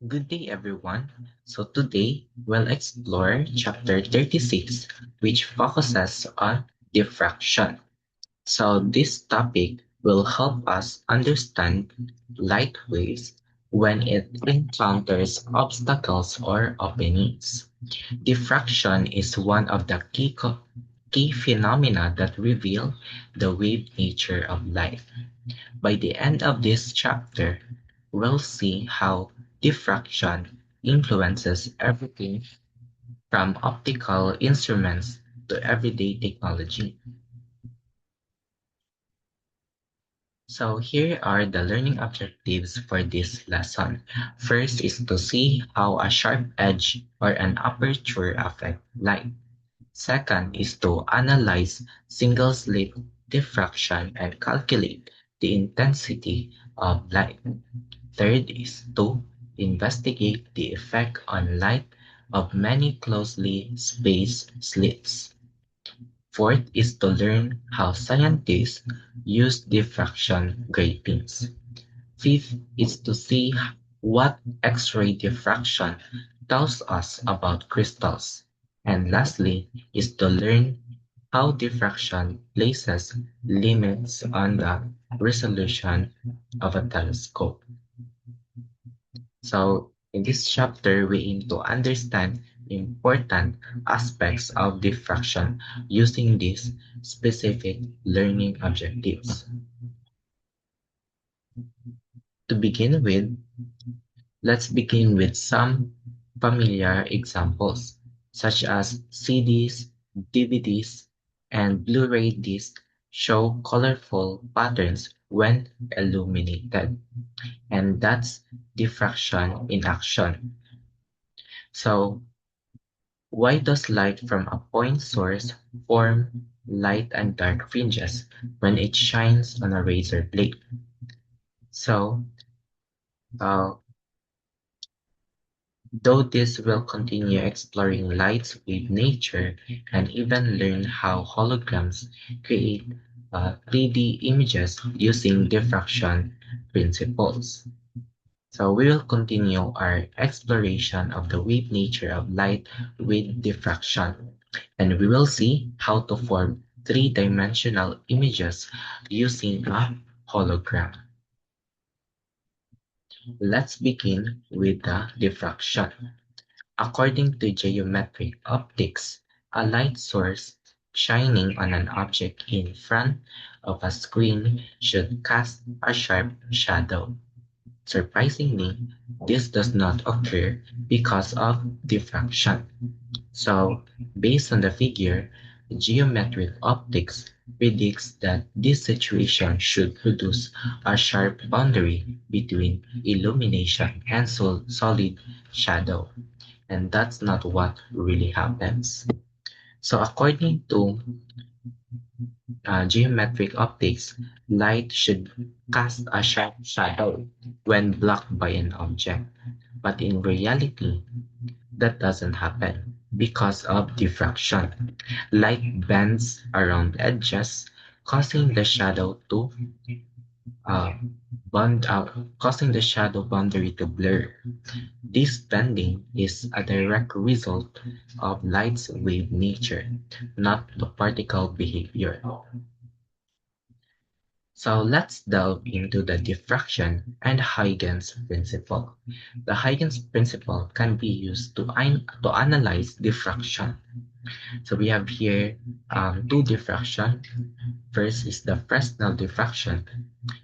Good day, everyone. So today we'll explore chapter 36, which focuses on diffraction. So this topic will help us understand light waves when it encounters obstacles or openings. Diffraction is one of the key phenomena that reveal the wave nature of light. By the end of this chapter, we'll see how diffraction influences everything from optical instruments to everyday technology. So here are the learning objectives for this lesson. First is to see how a sharp edge or an aperture affect light. Second is to analyze single-slit diffraction and calculate the intensity of light. Third is to investigate the effect on light of many closely spaced slits. Fourth is to learn how scientists use diffraction gratings. Fifth is to see what X-ray diffraction tells us about crystals. And lastly is to learn how diffraction places limits on the resolution of a telescope. So in this chapter, we aim to understand important aspects of diffraction using these specific learning objectives. To begin with, let's begin with some familiar examples, such as CDs, DVDs, and Blu-ray discs show colorful patterns when illuminated, and that's diffraction in action. So, why does light from a point source form light and dark fringes when it shines on a razor blade? So, uh, though this will continue exploring light's wave nature and even learn how holograms create 3D images using diffraction principles. So we will continue our exploration of the wave nature of light with diffraction, and we will see how to form three-dimensional images using a hologram. Let's begin with the diffraction. According to geometric optics, a light source shining on an object in front of a screen should cast a sharp shadow. Surprisingly, this does not occur because of diffraction. So, based on the figure, geometric optics predicts that this situation should produce a sharp boundary between illumination and solid shadow. And that's not what really happens. So, according to geometric optics, light should cast a sharp shadow when blocked by an object. But in reality, that doesn't happen because of diffraction. Light bends around edges, causing the shadow to uh, causing the shadow boundary to blur. This bending is a direct result of light's wave nature, not the particle behavior. So let's delve into the diffraction and Huygens principle. The Huygens principle can be used to analyze diffraction. So we have here two diffraction. First is the Fresnel diffraction.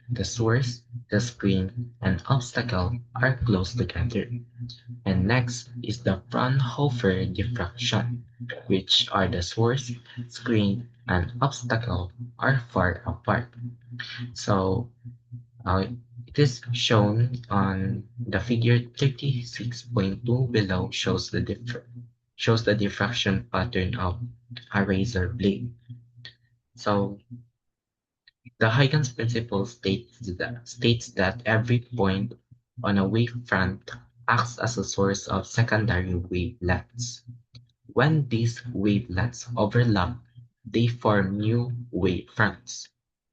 The source, the screen, and obstacle are close together. And next is the Fraunhofer diffraction, which are the source, screen, and obstacle are far apart. So it is shown on the figure 36.2 below shows the diffraction pattern of a razor blade. So the Huygens principle states that every point on a wavefront acts as a source of secondary wavelets. When these wavelets overlap, they form new wavefronts.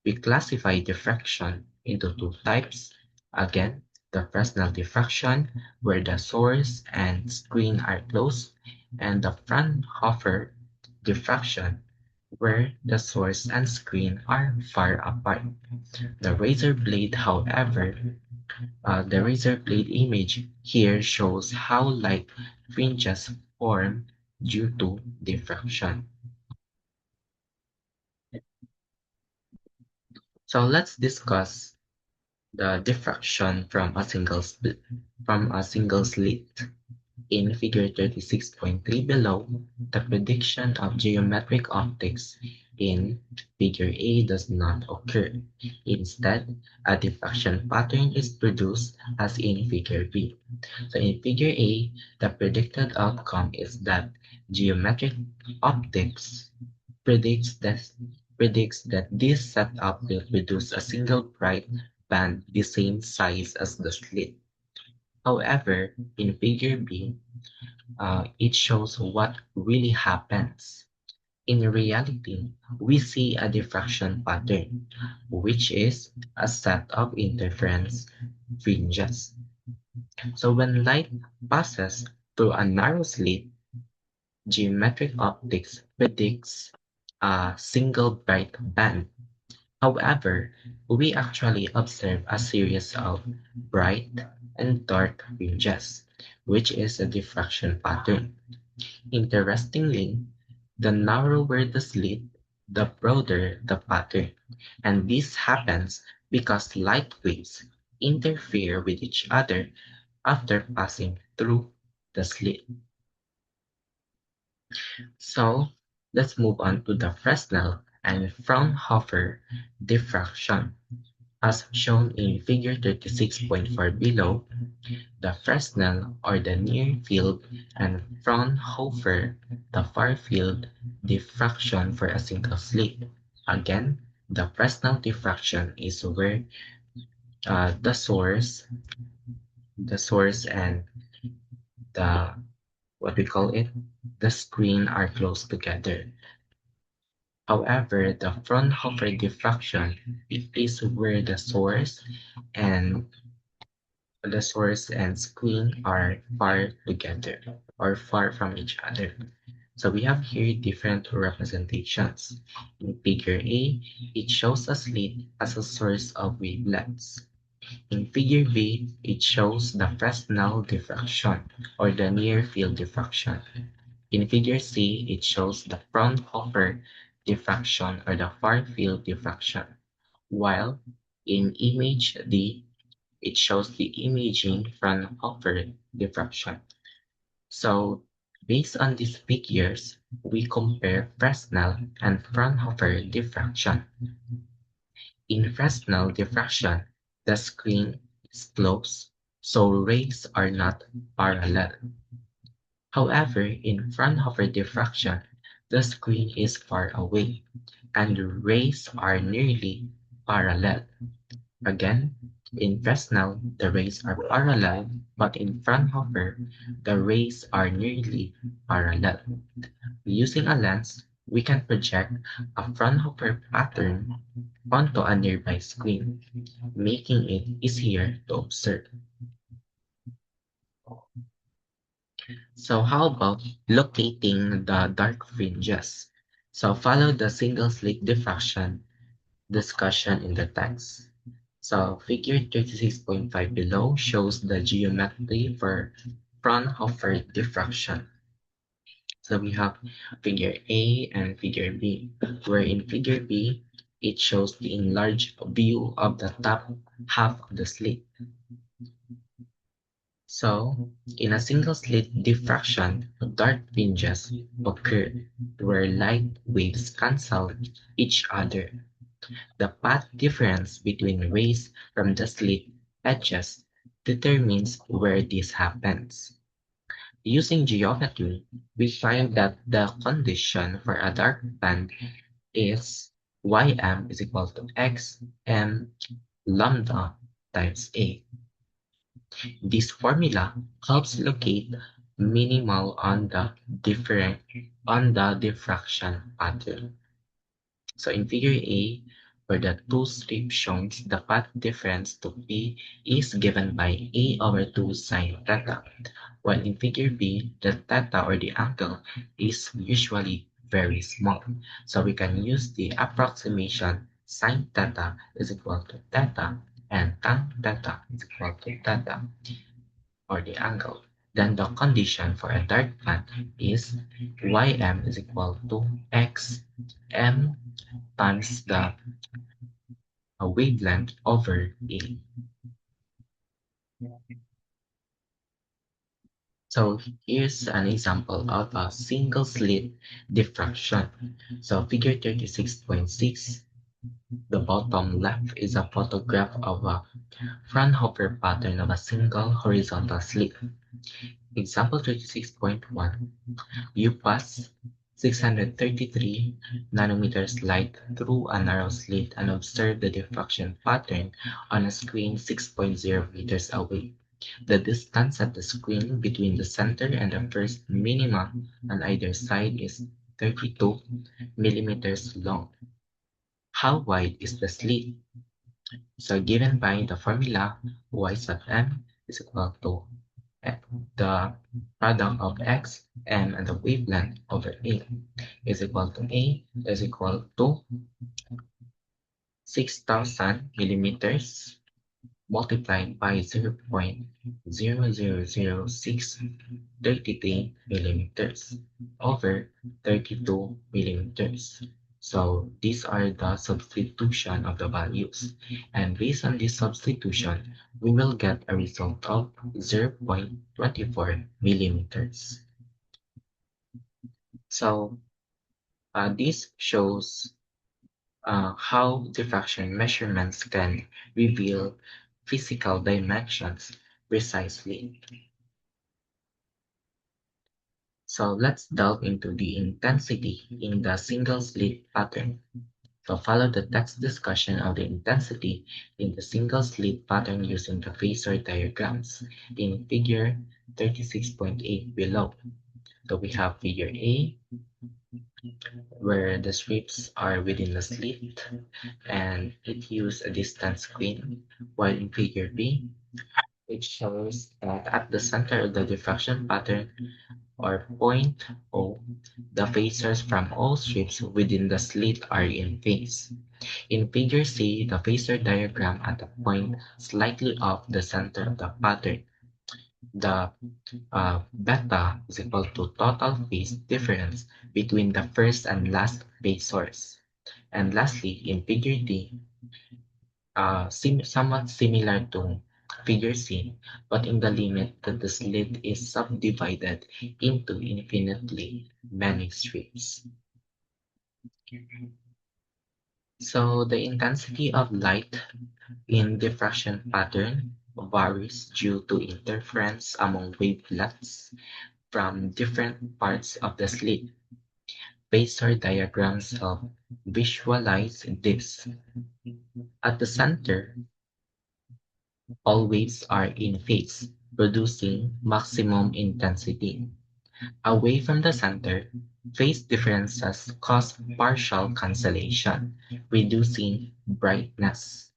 We classify diffraction into two types. Again, the Fresnel diffraction, where the source and screen are close, and the Fraunhofer diffraction, where the source and screen are far apart. The razor blade, however, the razor blade image here shows how light fringes form due to diffraction. So let's discuss the diffraction from a single slit. In Figure 36.3 below, the prediction of geometric optics in Figure A does not occur. Instead, a diffraction pattern is produced as in Figure B. So in Figure A, the predicted outcome is that geometric optics predicts that predicts that this setup will produce a single bright band the same size as the slit. However, in Figure B, it shows what really happens. In reality, we see a diffraction pattern, which is a set of interference fringes. So when light passes through a narrow slit, geometric optics predicts a single bright band. However, we actually observe a series of bright and dark fringes, which is a diffraction pattern. Interestingly, the narrower the slit, the broader the pattern, and this happens because light waves interfere with each other after passing through the slit. So let's move on to the Fresnel and Fraunhofer diffraction. As shown in Figure 36.4 below, the Fresnel or the near field and Fraunhofer, the far field diffraction for a single slit. Again, the Fresnel diffraction is where the source and the what we call it, the screen are close together. However, the Fraunhofer diffraction is where and the source and screen are far together or far from each other. So we have here different representations. In Figure A, it shows a slit as a source of wavelengths. In Figure B, it shows the Fresnel diffraction or the near field diffraction. In Figure C, it shows the Fraunhofer diffraction or the far field diffraction, while in Image D, it shows the imaging Fraunhofer diffraction. So, based on these figures, we compare Fresnel and Fraunhofer diffraction. In Fresnel diffraction, the screen is close, so rays are not parallel. However, in Fraunhofer diffraction, the screen is far away, and the rays are nearly parallel. Again, in Fresnel, the rays are parallel, but in Fraunhofer, the rays are nearly parallel. Using a lens, we can project a Fraunhofer pattern onto a nearby screen, making it easier to observe. So how about locating the dark fringes? So follow the single slit diffraction discussion in the text. So figure 36.5 below shows the geometry for Fraunhofer diffraction. So we have figure A and figure B, where in figure B, it shows the enlarged view of the top half of the slit. So, in a single slit diffraction, dark fringes occur where light waves cancel each other. The path difference between rays from the slit edges determines where this happens. Using geometry, we find that the condition for a dark band is ym is equal to x m lambda times a. This formula helps locate minimal on the diffraction pattern. So in figure A, where the two strip shows the path difference to P is given by A over 2 sine theta, while in figure B, the theta or the angle is usually very small. So we can use the approximation sine theta is equal to theta and tan theta is equal to theta or the angle. Then the condition for a dark path is ym is equal to x m times the wavelength over A. So here's an example of a single slit diffraction. So figure 36.6, the bottom left is a photograph of a Fraunhofer pattern of a single horizontal slit. Example 36.1, you pass 633 nanometers light through a narrow slit and observe the diffraction pattern on a screen 6.0 meters away. The distance at the screen between the center and the first minima on either side is 32 millimeters long. How wide is the slit? So given by the formula y sub m is equal to the product of x, m, and the wavelength over A is equal to A is equal to 6,000 millimeters multiplied by 0.0000633 millimeters over 32 millimeters. So these are the substitution of the values. And based on this substitution, we will get a result of 0.24 millimeters. So this shows how diffraction measurements can reveal physical dimensions precisely. So let's delve into the intensity in the single slit pattern. So follow the text discussion of the intensity in the single slit pattern using the phasor diagrams in figure 36.8 below. So we have figure A, where the strips are within the slit and it uses a distance screen, while in figure B, it shows that at the center of the diffraction pattern or point O, the phasors from all strips within the slit are in phase. In figure C, the phasor diagram at a point slightly off the center of the pattern. The beta is equal to total phase difference between the first and last phasors. And lastly, in figure D, somewhat similar to figure C, but in the limit that the slit is subdivided into infinitely many strips. So the intensity of light in diffraction pattern varies due to interference among wavelengths from different parts of the slit. Phasor diagrams help visualize this. At the center, all waves are in phase, producing maximum intensity. Away from the center, phase differences cause partial cancellation, reducing brightness.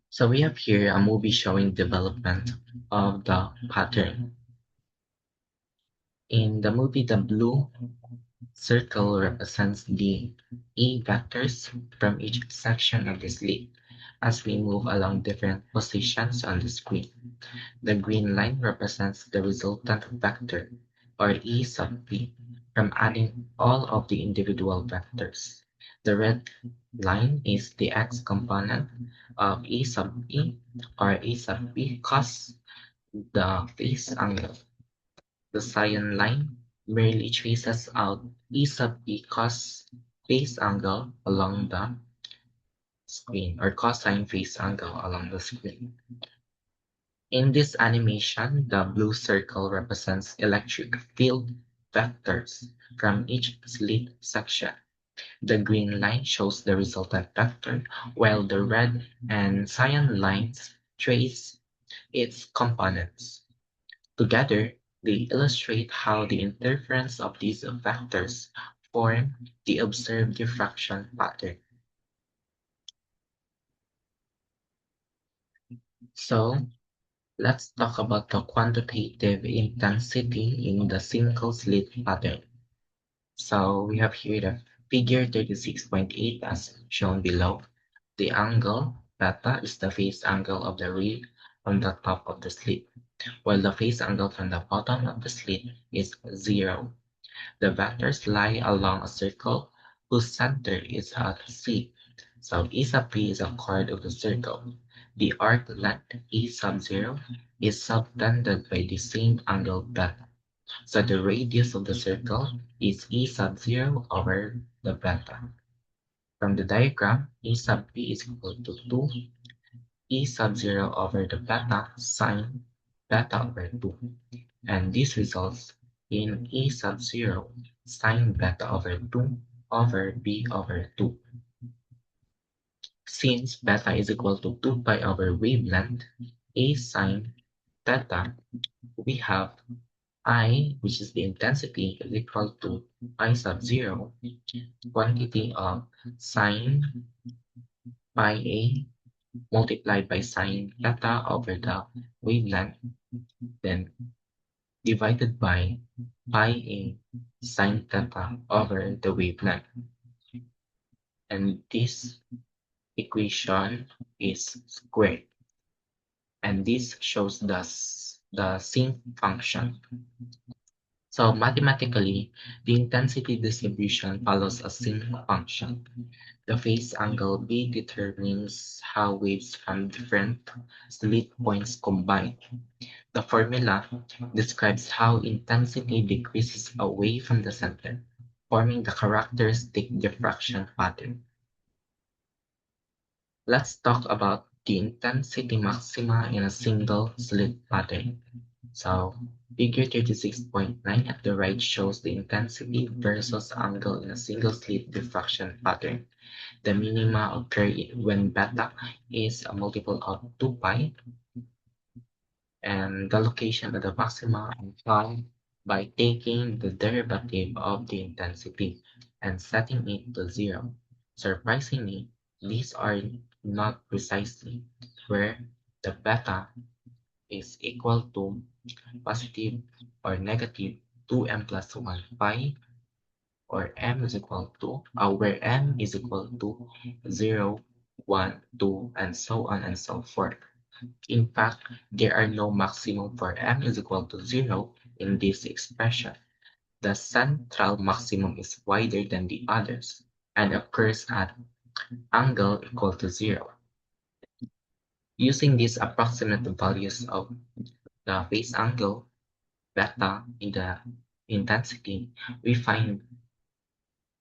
So we have here a movie showing development of the pattern. In the movie, the blue circle represents the E vectors from each section of the slit as we move along different positions on the screen. The green line represents the resultant vector, or E sub p, from adding all of the individual vectors. The red line is the x component of E sub p, or E sub p cos the phase angle. The cyan line merely traces out E sub p cos phase angle along the screen, or cosine phase angle along the screen. In this animation, the blue circle represents electric field vectors from each slit section. The green line shows the resultant vector, while the red and cyan lines trace its components. Together, They illustrate how the interference of these vectors form the observed diffraction pattern. So let's talk about the quantitative intensity in the single slit pattern. So we have here the figure 36.8 as shown below. The angle beta is the phase angle of the ray from the top of the slit, while the phase angle from the bottom of the slit is 0. The vectors lie along a circle whose center is at C. So E sub P is a chord of the circle. The arc length E sub 0 is subtended by the same angle beta. So the radius of the circle is E sub 0 over the beta. From the diagram, E sub P is equal to 2 E sub 0 over the beta sine beta over 2. And this results in E sub 0 sine beta over 2 over B over 2. Since beta is equal to 2 pi over wavelength, A sine theta, we have I, which is the intensity, is equal to I sub 0, quantity of sine pi A multiplied by sine theta over the wavelength, then divided by pi A sine theta over the wavelength. And this equation is squared. And this shows the sinc function. So mathematically, the intensity distribution follows a sinc function. The phase angle B determines how waves from different slit points combine. The formula describes how intensity decreases away from the center, forming the characteristic diffraction pattern. Let's talk about the intensity maxima in a single slit pattern. So, figure 36.9 at the right shows the intensity versus angle in a single slit diffraction pattern. The minima occur when beta is a multiple of 2 pi, and the location of the maxima are found by taking the derivative of the intensity and setting it to 0. Surprisingly, these are not precisely where the beta is equal to positive or negative 2m plus 1 pi, or m is equal to, where m is equal to 0, 1, 2, and so on and so forth. In fact, there are no maximum for m is equal to 0 in this expression. The central maximum is wider than the others and occurs at angle equal to 0. Using these approximate values of the phase angle beta in the intensity, we find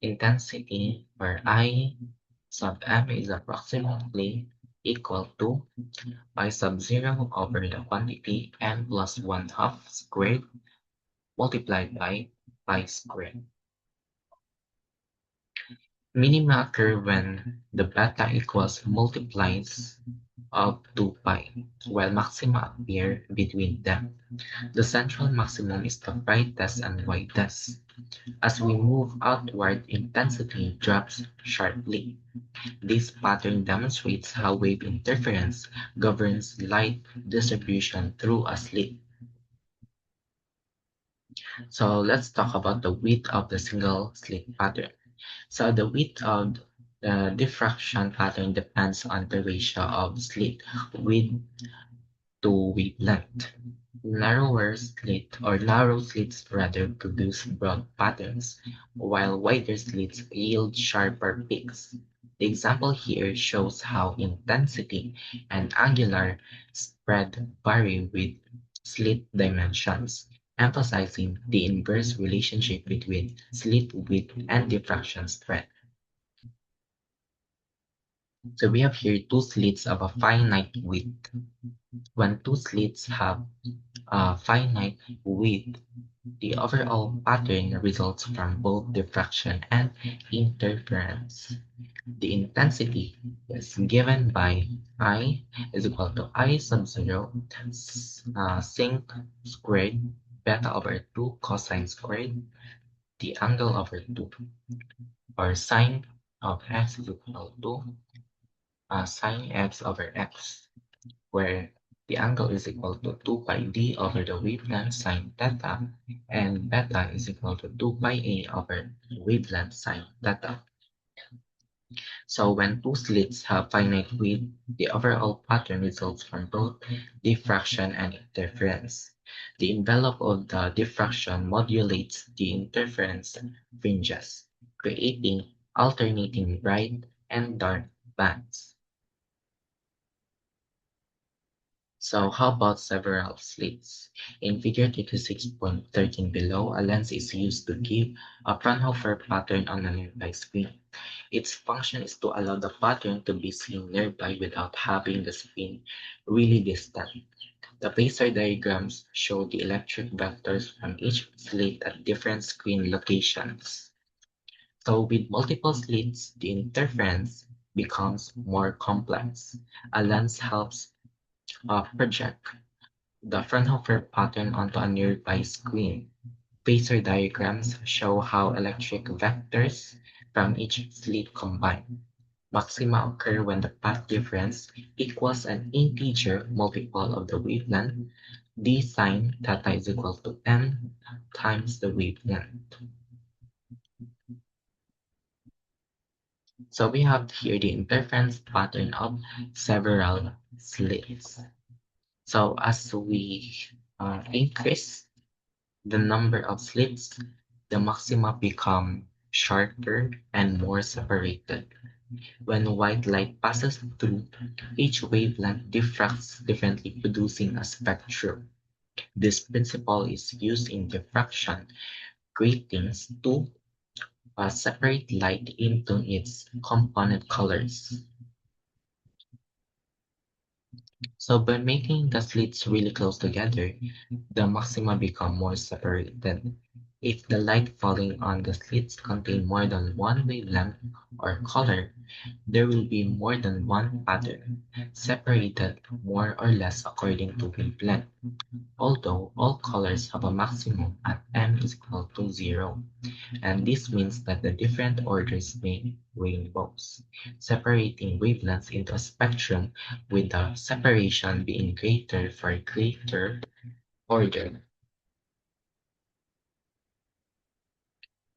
intensity where I sub m is approximately equal to pi sub 0 over the quantity m plus 1 half squared multiplied by pi squared. Minima occur when the beta equals multiplies of 2 pi, while maxima appear between them. The central maximum is the brightest and widest. As we move outward, intensity drops sharply. This pattern demonstrates how wave interference governs light distribution through a slit. So let's talk about the width of the single slit pattern. So the width of the diffraction pattern depends on the ratio of slit width to wavelength. Narrower slit or narrow slits rather produce broad patterns, while wider slits yield sharper peaks. The example here shows how intensity and angular spread vary with slit dimensions, emphasizing the inverse relationship between slit width and diffraction strength. So we have here two slits of a finite width. When two slits have a finite width, the overall pattern results from both diffraction and interference. The intensity is given by I is equal to I sub 0 sinc squared beta over 2 cosine squared, the angle over 2, or sine of x is equal to sine x over x, where the angle is equal to 2 pi d over the wavelength sine theta, and beta is equal to 2 pi a over wavelength sine theta. So when two slits have finite width, the overall pattern results from both diffraction and interference. The envelope of the diffraction modulates the interference fringes, creating alternating bright and dark bands. So how about several slits? In figure 36.13 below, a lens is used to give a Fraunhofer pattern on a nearby screen. Its function is to allow the pattern to be seen nearby without having the screen really distant. The phasor diagrams show the electric vectors from each slit at different screen locations. So with multiple slits, the interference becomes more complex. A lens helps project the Fraunhofer pattern onto a nearby screen. Phasor diagrams show how electric vectors from each slit combine. Maxima occur when the path difference equals an integer multiple of the wavelength. D sine theta is equal to n times the wavelength. So we have here the interference pattern of several slits. So as we increase the number of slits, the maxima become shorter and more separated. When white light passes through, each wavelength diffracts differently, producing a spectrum. This principle is used in diffraction gratings to separate light into its component colors. So by making the slits really close together, the maxima become more separated. If the light falling on the slits contain more than one wavelength or color, there will be more than one pattern, separated more or less according to wavelength. Although all colors have a maximum at m is equal to 0, and this means that the different orders make rainbows, separating wavelengths into a spectrum with the separation being greater for greater order.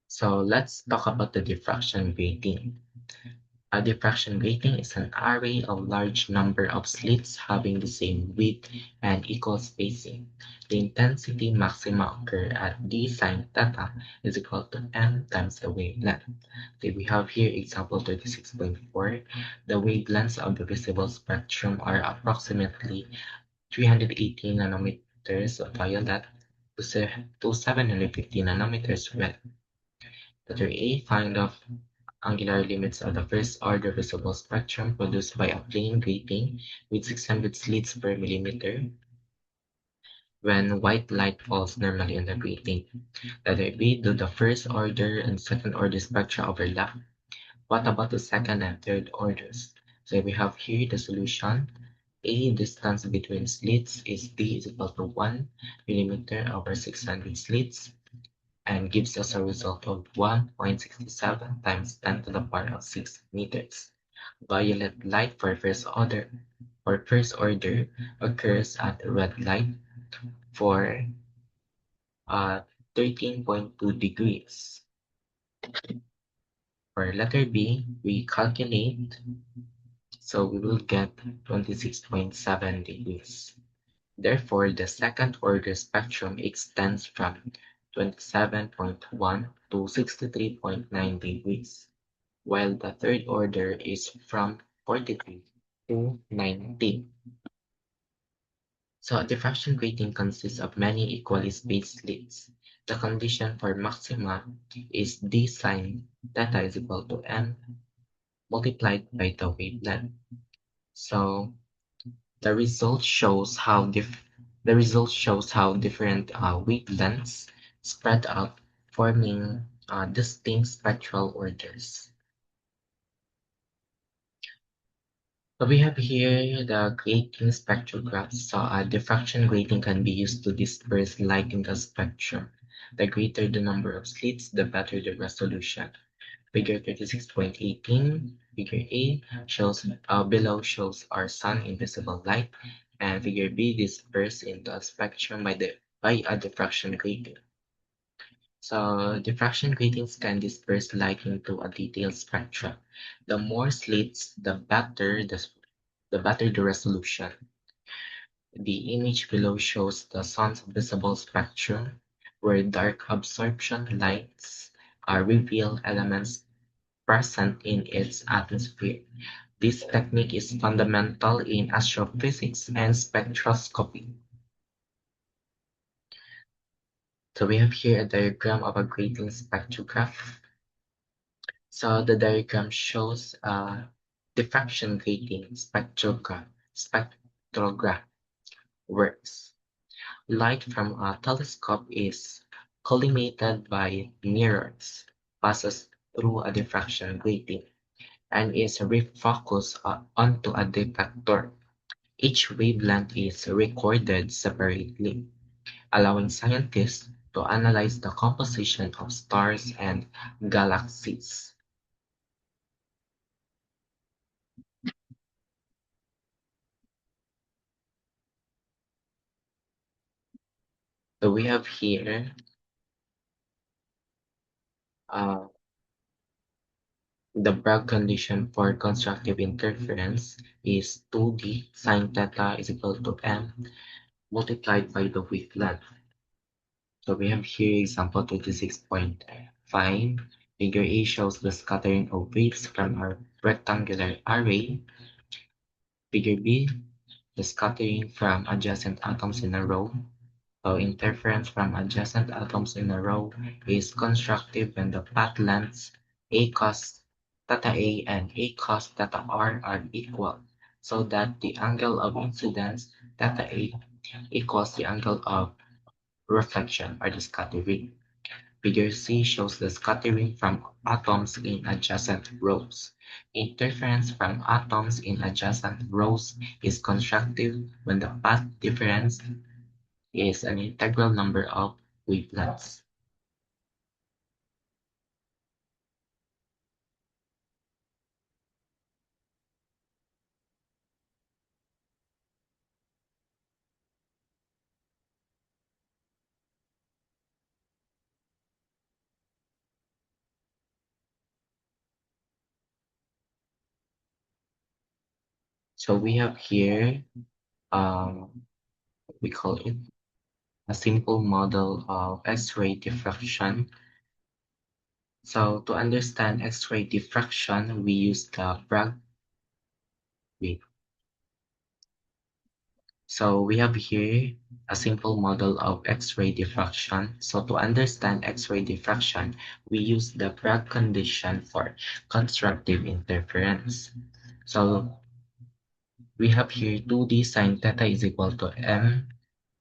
So let's talk about the diffraction grating. A diffraction grating is an array of large number of slits having the same width and equal spacing. The intensity maxima occur at d sine theta is equal to m times the wavelength. So we have here example 36.4. The wavelengths of the visible spectrum are approximately 380 nanometers violet to 750 nanometers red. Letter A, find the angular limits of the first-order visible spectrum produced by a plane grating with 600 slits per millimeter when white light falls normally on the grating. Letter B, do the first-order and second-order spectra overlap? What about the second and third orders? So we have here the solution. A distance between slits is d is equal to 1 millimeter over 600 slits, and gives us a result of 1.67 times 10 to the power of 6 meters. Violet light for first order occurs at red light for 13.2 degrees. For letter B, we calculate, so we will get 26.7 degrees. Therefore, the second order spectrum extends from 27.1 to 63.9 degrees, while the third order is from 43 to 19. So a diffraction grating consists of many equally spaced slits. The condition for maxima is d sine theta is equal to m multiplied by the wavelength. So the result shows how different wavelengths spread out, forming distinct spectral orders. So we have here the grating spectrograph. So a diffraction grating can be used to disperse light in the spectrum. The greater the number of slits, the better the resolution. Figure 36.18, figure A shows below shows our sun invisible light, and figure B dispersed in the spectrum by a diffraction grating. So diffraction gratings can disperse light into a detailed spectrum. The more slits, the better the resolution. The image below shows the sun's visible spectrum, where dark absorption lights reveal elements present in its atmosphere. This technique is fundamental in astrophysics and spectroscopy. So we have here a diagram of a grating spectrograph. So the diagram shows a diffraction grating spectrograph works. Light from a telescope is collimated by mirrors, passes through a diffraction grating, and is refocused onto a detector. Each wavelength is recorded separately, allowing scientists to analyze the composition of stars and galaxies. So we have here uh, the Bragg condition for constructive interference is 2D sine theta is equal to m multiplied by the wavelength. So we have here example 26.5. Figure A shows the scattering of waves from a rectangular array. Figure B, the scattering from adjacent atoms in a row. So interference from adjacent atoms in a row is constructive when the path lengths A cos theta A and A cos theta R are equal, so that the angle of incidence theta A equals the angle of reflection or the scattering. Figure C shows the scattering from atoms in adjacent rows. Interference from atoms in adjacent rows is constructive when the path difference is an integral number of wavelengths. So we have here, we call it a simple model of X-ray diffraction. So to understand X-ray diffraction, we use the Bragg wave. So we have here a simple model of X-ray diffraction. So to understand X-ray diffraction, we use the Bragg condition for constructive interference. So we have here 2D sine theta is equal to m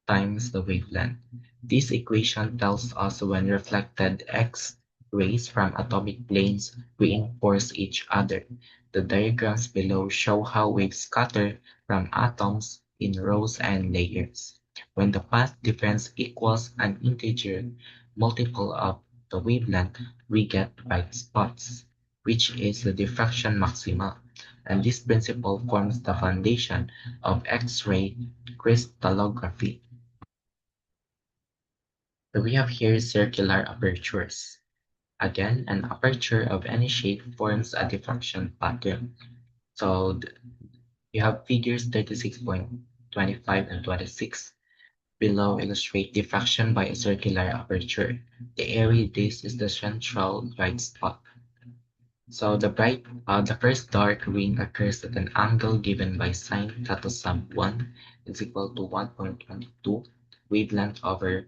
times the wavelength. This equation tells us when reflected X-rays from atomic planes reinforce each other. The diagrams below show how waves scatter from atoms in rows and layers. When the path difference equals an integer multiple of the wavelength, we get bright spots, which is the diffraction maxima, and this principle forms the foundation of X-ray crystallography. So we have here circular apertures. Again, an aperture of any shape forms a diffraction pattern. So you have figures 36.25 and 26 below illustrate diffraction by a circular aperture. The area this is the central bright spot. So the first dark ring occurs at an angle given by sine theta sub 1 is equal to 1.22 wavelength over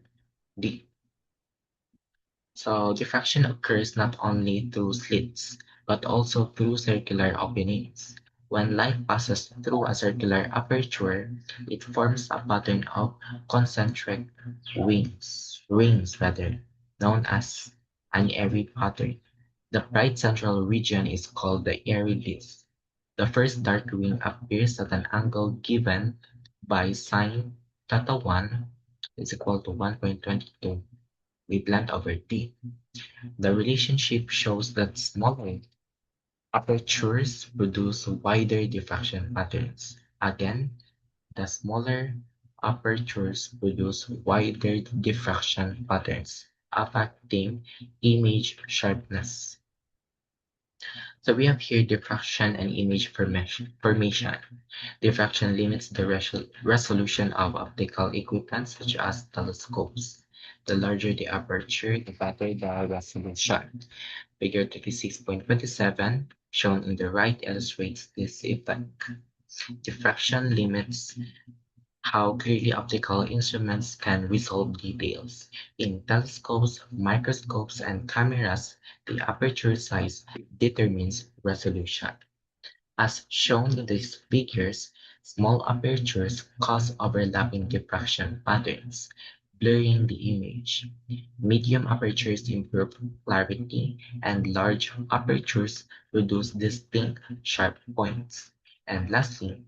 d. So diffraction occurs not only through slits, but also through circular openings. When light passes through a circular aperture, it forms a pattern of concentric rings rather, known as an Airy pattern. The bright central region is called the Airy disk. The first dark ring appears at an angle given by sine theta 1 is equal to 1.22 wavelength over d. The relationship shows that smaller apertures produce wider diffraction patterns. Again, the smaller apertures produce wider diffraction patterns, affecting image sharpness. So we have here diffraction and image formation. Diffraction limits the resolution of optical equipment such as telescopes. The larger the aperture, the better the resolution. Figure 36.27 shown in the right illustrates this effect. Diffraction limits how clearly optical instruments can resolve details. In telescopes, microscopes, and cameras, the aperture size determines resolution. As shown in these figures, small apertures cause overlapping diffraction patterns, blurring the image. Medium apertures improve clarity, and large apertures produce distinct sharp points. And lastly,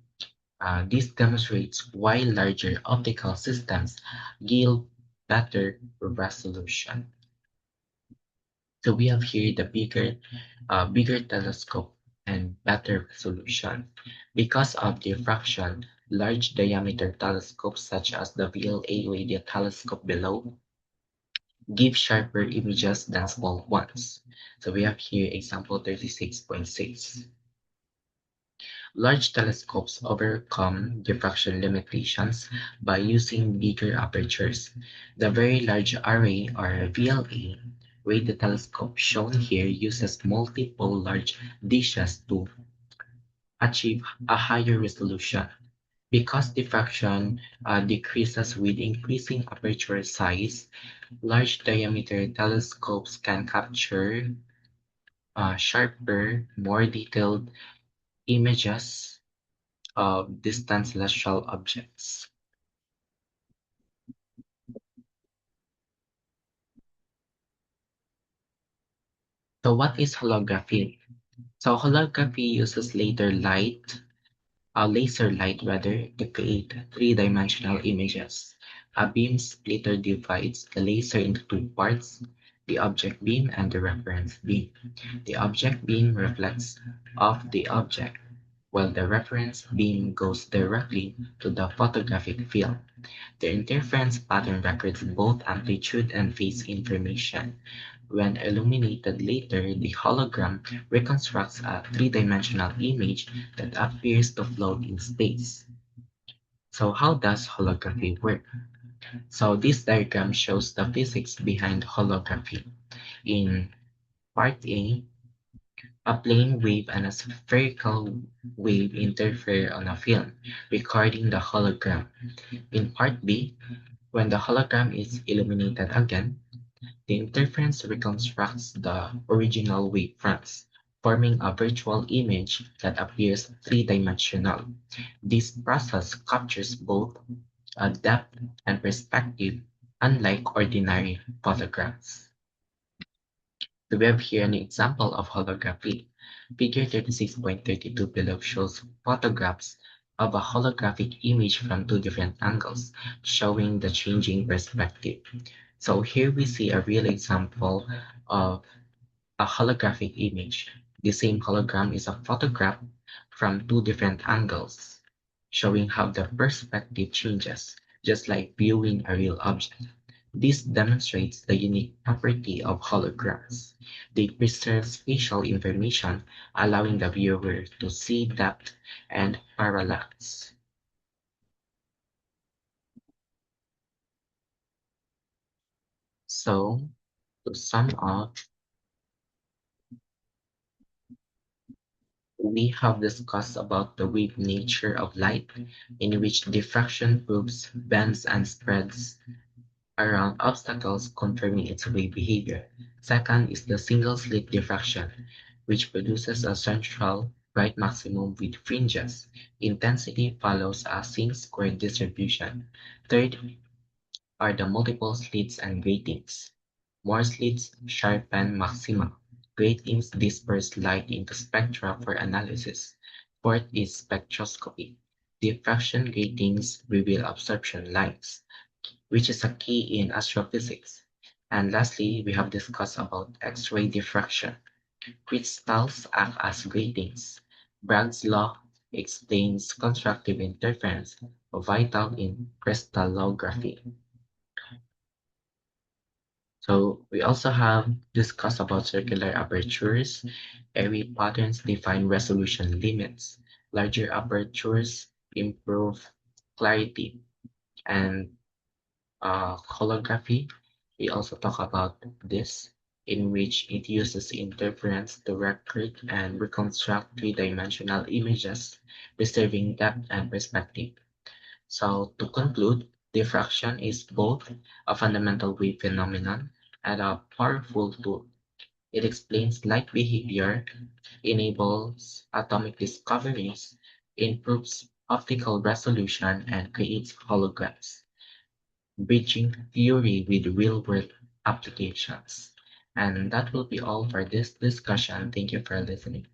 this demonstrates why larger optical systems yield better resolution. So we have here the bigger telescope and better resolution. Because of diffraction, large diameter telescopes such as the VLA radio telescope below give sharper images than small ones. So we have here example 36.6. Large telescopes overcome diffraction limitations by using bigger apertures. The Very Large Array, or VLA, radio telescope shown here uses multiple large dishes to achieve a higher resolution. Because diffraction decreases with increasing aperture size, large diameter telescopes can capture sharper, more detailed images of distant celestial objects. So what is holography? So holography uses laser light rather, to create three-dimensional images. A beam splitter divides the laser into two parts, the object beam and the reference beam. The object beam reflects off the object, while the reference beam goes directly to the photographic field. The interference pattern records both amplitude and phase information. When illuminated later, the hologram reconstructs a three-dimensional image that appears to float in space. So how does holography work? So this diagram shows the physics behind holography. In part A, a plane wave and a spherical wave interfere on a film, recording the hologram. In part B, when the hologram is illuminated again, the interference reconstructs the original wavefronts, forming a virtual image that appears three-dimensional. This process captures both depth and perspective, unlike ordinary photographs. So we have here an example of holography. Figure 36.32 below shows photographs of a holographic image from two different angles, showing the changing perspective. So here we see a real example of a holographic image. The same hologram is a photograph from two different angles, showing how the perspective changes, just like viewing a real object. This demonstrates the unique property of holograms. They preserve spatial information, allowing the viewer to see depth and parallax. So, to sum up, we have discussed about the wave nature of light, in which diffraction proves bends and spreads around obstacles, confirming its wave behavior. Second is the single-slit diffraction, which produces a central bright maximum with fringes. Intensity follows a sin-squared distribution. Third are the multiple slits and gratings. More slits sharpen maxima. Gratings disperse light into spectra for analysis. Fourth is spectroscopy. Diffraction gratings reveal absorption lines, which is a key in astrophysics. And lastly, we have discussed about X-ray diffraction. Crystals act as gratings. Bragg's law explains constructive interference, vital in crystallography. So we also have discussed about circular apertures. Airy patterns define resolution limits. Larger apertures improve clarity and holography. We also talk about this, in which it uses interference to record and reconstruct three-dimensional images, preserving depth and perspective. So to conclude, diffraction is both a fundamental wave phenomenon and a powerful tool. It explains light behavior, enables atomic discoveries, improves optical resolution, and creates holograms, bridging theory with real-world applications. And that will be all for this discussion. Thank you for listening.